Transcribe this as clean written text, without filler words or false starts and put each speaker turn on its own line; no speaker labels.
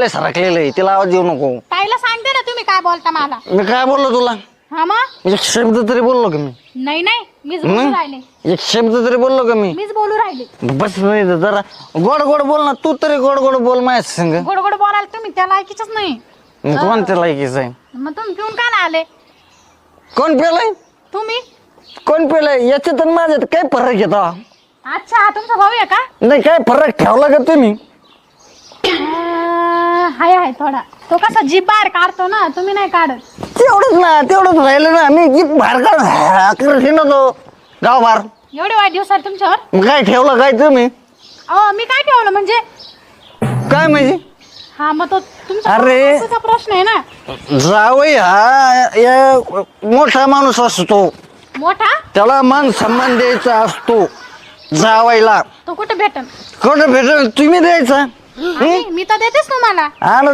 सरकलेलं आहे तिला आवाज देऊ नको.
ताईला सांगते ना तुम्ही काय बोलता मला.
मी काय बोललो तुला?
हा मग
एक शब्द तरी बोललो का मी?
नाही नाही मीच बोलू राहिले.
एक शब्द तरी बोललो का मी?
मीच बोलू राहिले.
बस नाही जरा गोड गोड बोल ना तू तरी गोड गोड बोल माझ्या संग.
गोड गोड बोलायला तुम्ही त्या लायकीच नाही.
कोणत्या लायकीच आहे?
मग तुम्ही पिऊन का नाही आले?
कोण पेलाय?
तुम्ही.
कोण पेलाय? याच्यात आणि माझ्यात काय फरक येतो?
अच्छा तुमचा भाऊ आहे का?
नाही काय फरक ठेवला का तुम्ही?
हाय हाय थोडा. तो कसा जीभ बाहेर काढतो ना तुम्ही नाही काढत.
तेवढंच ना तेवढंच राहिलं ना. मी जीप बाहेर काढ तो गाव बाहेर.
एवढे वाईट दिवस आहे तुमच्यावर.
मग काय ठेवलं काय तुम्ही?
अहो मी काय ठेवलं म्हणजे?
काय म्हणजे?
हा मग तो तुमचा
अरे.
तुमचा प्रश्न आहे ना.
जावई हा मोठा माणूस असतो.
मोठा.
त्याला मान सन्मान द्यायचा असतो जावायला.
तो कुठे भेटन?
कुठं भेटेल तुम्ही द्यायचा?
मी तर देतेच तुम्हाला.
आणि